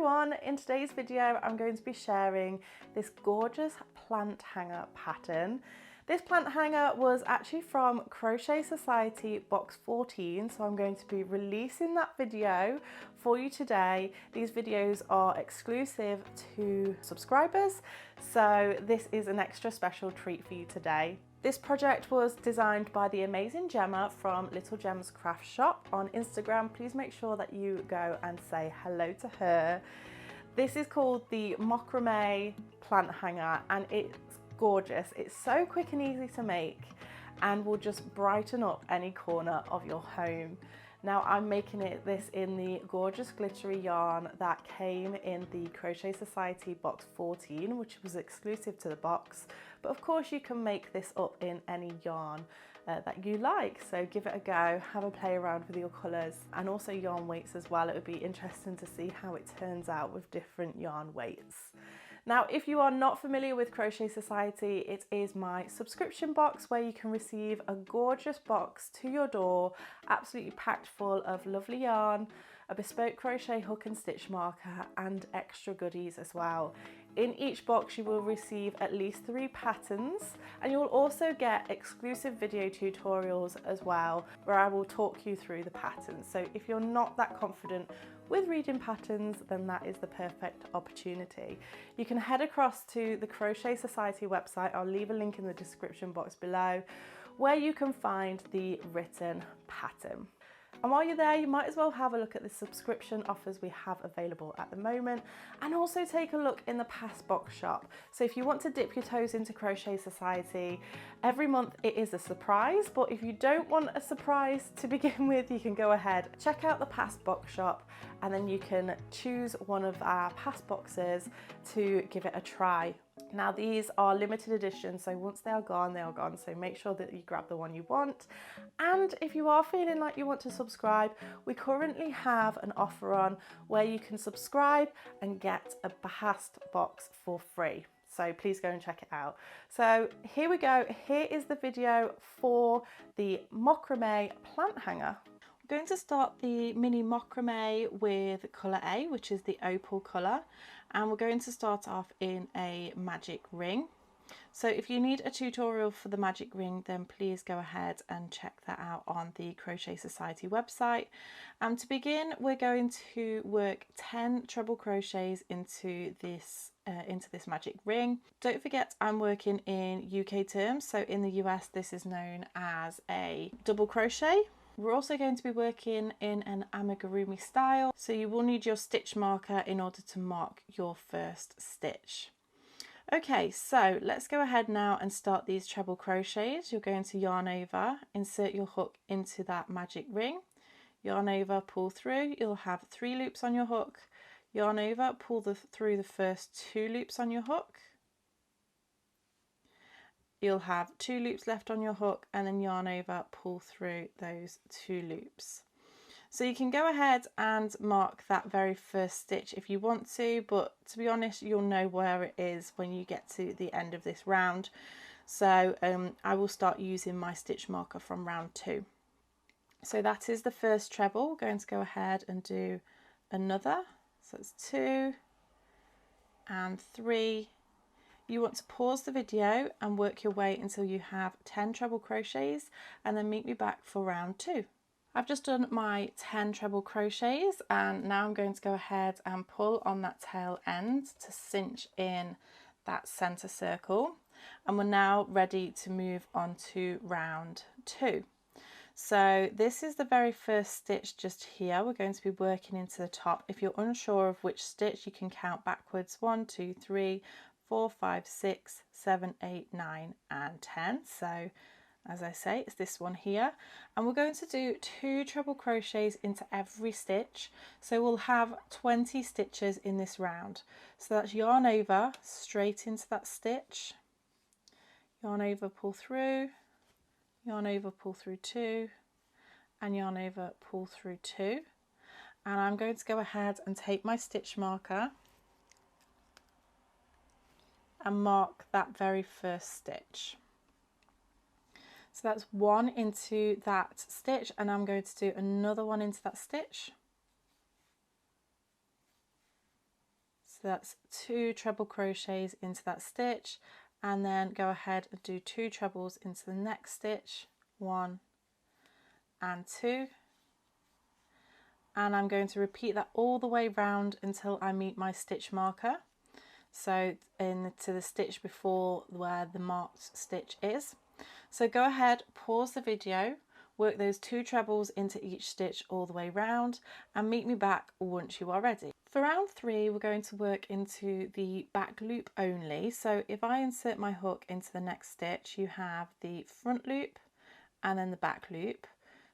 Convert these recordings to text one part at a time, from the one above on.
everyone, in today's video I'm going to be sharing this gorgeous plant hanger pattern. This plant hanger was actually from Crochet Society box 14, so I'm going to be releasing that video for you today. These videos are exclusive to subscribers, so this is an extra special treat for you today. This project was designed by the amazing Gemma from Little Gem's Craft Shop on Instagram. Please make sure that you go and say hello to her. This is called the macrame plant hanger and it's gorgeous. It's so quick and easy to make and will just brighten up any corner of your home. Now I'm making this in the gorgeous glittery yarn that came in the Crochet Society box 14, which was exclusive to the box. But of course you can make this up in any yarn that you like. So give it a go, have a play around with your colours and also yarn weights as well. It would be interesting to see how it turns out with different yarn weights. Now, if you are not familiar with Crochet Society, it is my subscription box where you can receive a gorgeous box to your door, absolutely packed full of lovely yarn, a bespoke crochet hook and stitch marker, and extra goodies as well. In each box you will receive at least 3 patterns and you'll also get exclusive video tutorials as well where I will talk you through the patterns. So if you're not that confident with reading patterns, then that is the perfect opportunity. You can head across to the Crochet Society website. I'll leave a link in the description box below where you can find the written pattern. And while you're there, you might as well have a look at the subscription offers we have available at the moment and also take a look in the past box shop. So if you want to dip your toes into Crochet Society, every month it is a surprise, but if you don't want a surprise to begin with, you can go ahead, check out the past box shop and then you can choose one of our past boxes to give it a try. Now these are limited edition, so once they are gone, they are gone. So make sure that you grab the one you want. And if you are feeling like you want to subscribe, we currently have an offer on where you can subscribe and get a past box for free. So please go and check it out. So here we go. Here is the video for the macrame plant hanger. We're going to start the mini macrame with colour A, which is the opal colour. And we're going to start off in a magic ring. So if you need a tutorial for the magic ring, then please go ahead and check that out on the Crochet Society website. And to begin, we're going to work 10 treble crochets into this magic ring. Don't forget I'm working in UK terms, so in the US this is known as a double crochet. We're also going to be working in an amigurumi style, so you will need your stitch marker in order to mark your first stitch. Okay, so let's go ahead now and start these treble crochets. You're going to yarn over, insert your hook into that magic ring, yarn over, pull through. You'll have 3 loops on your hook, yarn over, pull through the first 2 loops on your hook. You'll have 2 loops left on your hook and then yarn over, pull through those 2 loops. So you can go ahead and mark that very first stitch if you want to, but to be honest, you'll know where it is when you get to the end of this round. So I will start using my stitch marker from round 2. So that is the first treble. We're going to go ahead and do another. So it's 2 and 3. You want to pause the video and work your way until you have 10 treble crochets and then meet me back for round 2. I've just done my 10 treble crochets and now I'm going to go ahead and pull on that tail end to cinch in that center circle, and we're now ready to move on to round 2. So this is the very first stitch just here. We're going to be working into the top. If you're unsure of which stitch, you can count backwards 1, 2, 3, 4, 5, 6, 7, 8, 9 and 10. So as I say, it's this one here, and we're going to do 2 treble crochets into every stitch, so we'll have 20 stitches in this round. So that's yarn over, straight into that stitch, yarn over, pull through, yarn over, pull through 2 and yarn over, pull through 2, and I'm going to go ahead and take my stitch marker and mark that very first stitch. So that's 1 into that stitch, and I'm going to do another 1 into that stitch, So that's 2 treble crochets into that stitch, and then go ahead and do 2 trebles into the next stitch, 1 and 2. And I'm going to repeat that all the way round until I meet my stitch marker. So into the stitch before where the marked stitch is. So go ahead, pause the video, work those 2 trebles into each stitch all the way round, and meet me back once you are ready. For round 3, we're going to work into the back loop only. So if I insert my hook into the next stitch, you have the front loop and then the back loop.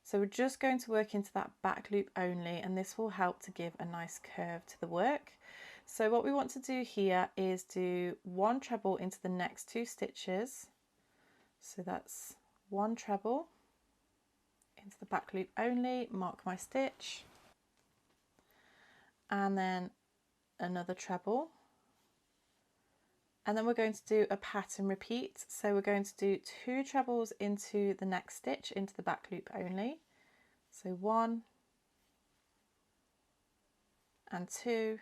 So we're just going to work into that back loop only, and this will help to give a nice curve to the work. So what we want to do here is do 1 treble into the next 2 stitches. So that's 1 treble into the back loop only, mark my stitch, and then another treble. And then we're going to do a pattern repeat. So we're going to do 2 trebles into the next stitch into the back loop only. So 1 and 2,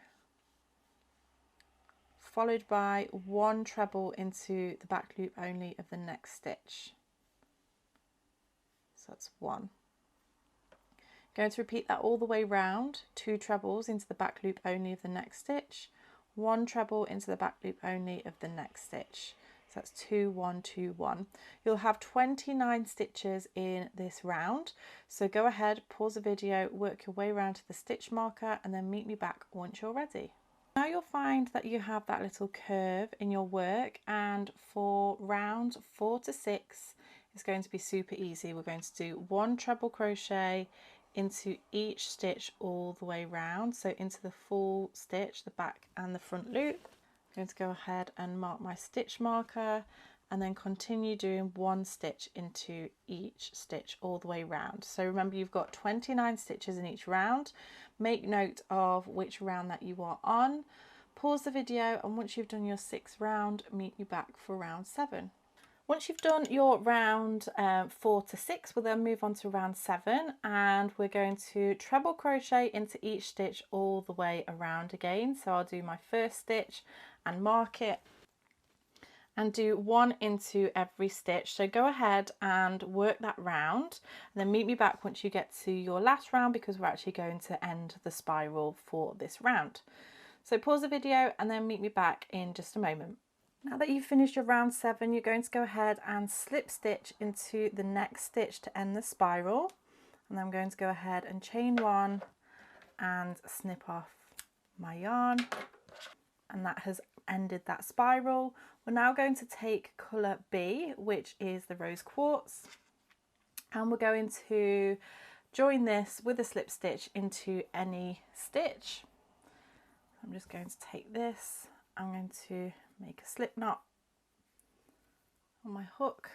followed by 1 treble into the back loop only of the next stitch. So that's 1. Going to repeat that all the way round, 2 trebles into the back loop only of the next stitch, 1 treble into the back loop only of the next stitch. So that's 2, 1, 2, 1. You'll have 29 stitches in this round. So go ahead, pause the video, work your way around to the stitch marker, and then meet me back once you're ready. Now you'll find that you have that little curve in your work, and for round 4 to 6, it's going to be super easy. We're going to do 1 treble crochet into each stitch all the way round, so into the full stitch, the back and the front loop. I'm going to go ahead and mark my stitch marker, and then continue doing 1 stitch into each stitch all the way round. So remember, you've got 29 stitches in each round. Make note of which round that you are on. Pause the video, and once you've done your 6th round, meet me back for round 7. Once you've done your round 4 to 6, we'll then move on to round 7, and we're going to treble crochet into each stitch all the way around again. So I'll do my first stitch and mark it, and do 1 into every stitch. So go ahead and work that round, and then meet me back once you get to your last round, because we're actually going to end the spiral for this round. So pause the video and then meet me back in just a moment. Now that you've finished your round 7, you're going to go ahead and slip stitch into the next stitch to end the spiral. And I'm going to go ahead and chain 1 and snip off my yarn. And that has ended that spiral. We're now going to take colour B, which is the rose quartz. And we're going to join this with a slip stitch into any stitch. I'm just going to take this. I'm going to make a slip knot on my hook,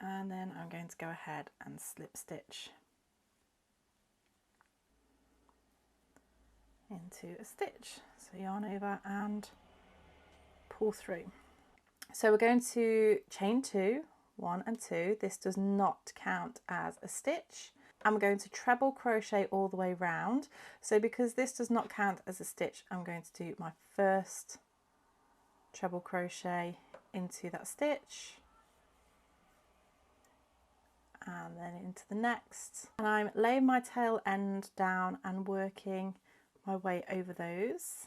and then I'm going to go ahead and slip stitch into a stitch. So yarn over and pull through. So we're going to chain 2, 1 and 2. This does not count as a stitch. And we're going to treble crochet all the way round. So because this does not count as a stitch, I'm going to do my first treble crochet into that stitch, and then into the next. And I'm laying my tail end down and working my way over those.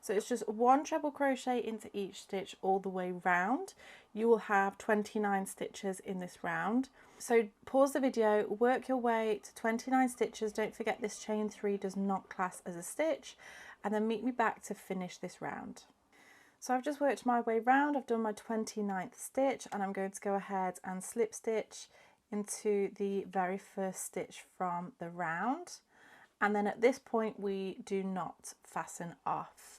So it's just 1 treble crochet into each stitch all the way round. You will have 29 stitches in this round. So pause the video, work your way to 29 stitches. Don't forget this chain 3 does not class as a stitch, and then meet me back to finish this round. So I've just worked my way round. I've done my 29th stitch, and I'm going to go ahead and slip stitch into the very first stitch from the round. And then at this point, we do not fasten off.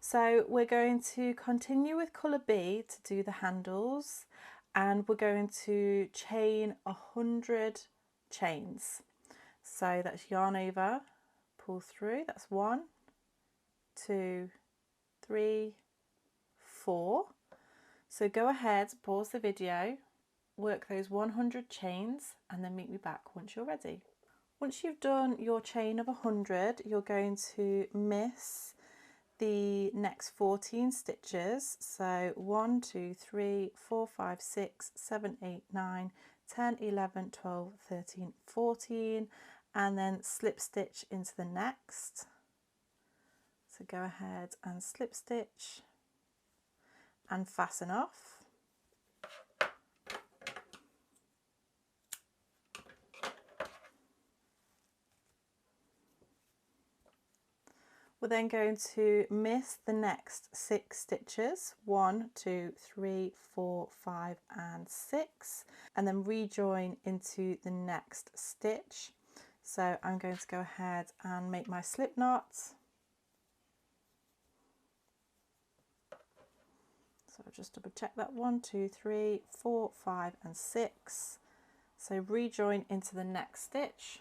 So we're going to continue with colour B to do the handles, and we're going to chain 100 chains. So that's yarn over, pull through, that's 1, 2, 3, 4. So go ahead, pause the video, work those 100 chains and then meet me back once you're ready. Once you've done your chain of 100, you're going to miss the next 14 stitches. So 1, 2, 3, 4, 5, 6, 7, 8, 9, 10, 11, 12, 13, 14, and then slip stitch into the next. So go ahead and slip stitch and fasten off. We're then going to miss the next 6 stitches, 1, 2, 3, 4, 5 and 6, and then rejoin into the next stitch. So I'm going to go ahead and make my slip knot. So just double check that, 1, 2, 3, 4, 5 and 6. So rejoin into the next stitch,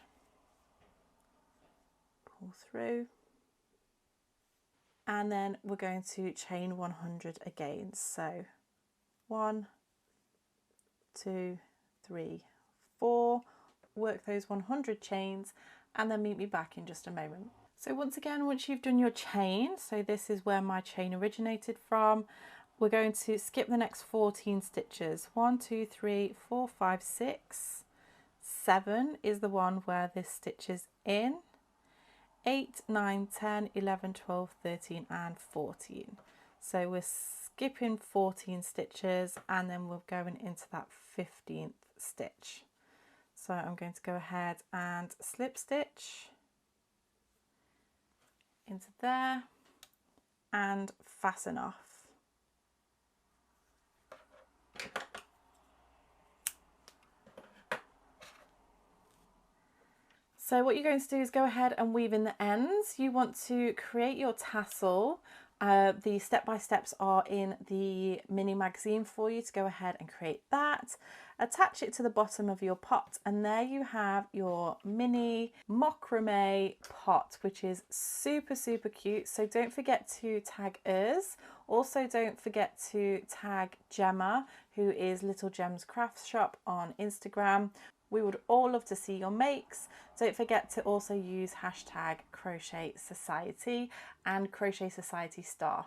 pull through, and then we're going to chain 100 again. So 1, 2, 3, 4, work those 100 chains and then meet me back in just a moment. So once again, once you've done your chain, so this is where my chain originated from, we're going to skip the next 14 stitches. 1, 2, 3, 4, 5, 6, 7 is the one where this stitch is in. 8, 9, 10, 11, 12, 13 and 14. So we're skipping 14 stitches and then we're going into that 15th stitch. So I'm going to go ahead and slip stitch into there and fasten off. So what you're going to do is go ahead and weave in the ends. You want to create your tassel. The step-by-steps are in the mini magazine for you to go ahead and create that. Attach it to the bottom of your pot and there you have your mini macrame pot, which is super, super cute. So don't forget to tag us. Also don't forget to tag Gemma, who is Little Gems Craft Shop on Instagram. We would all love to see your makes. Don't forget to also use hashtag Crochet Society and Crochet Society Star.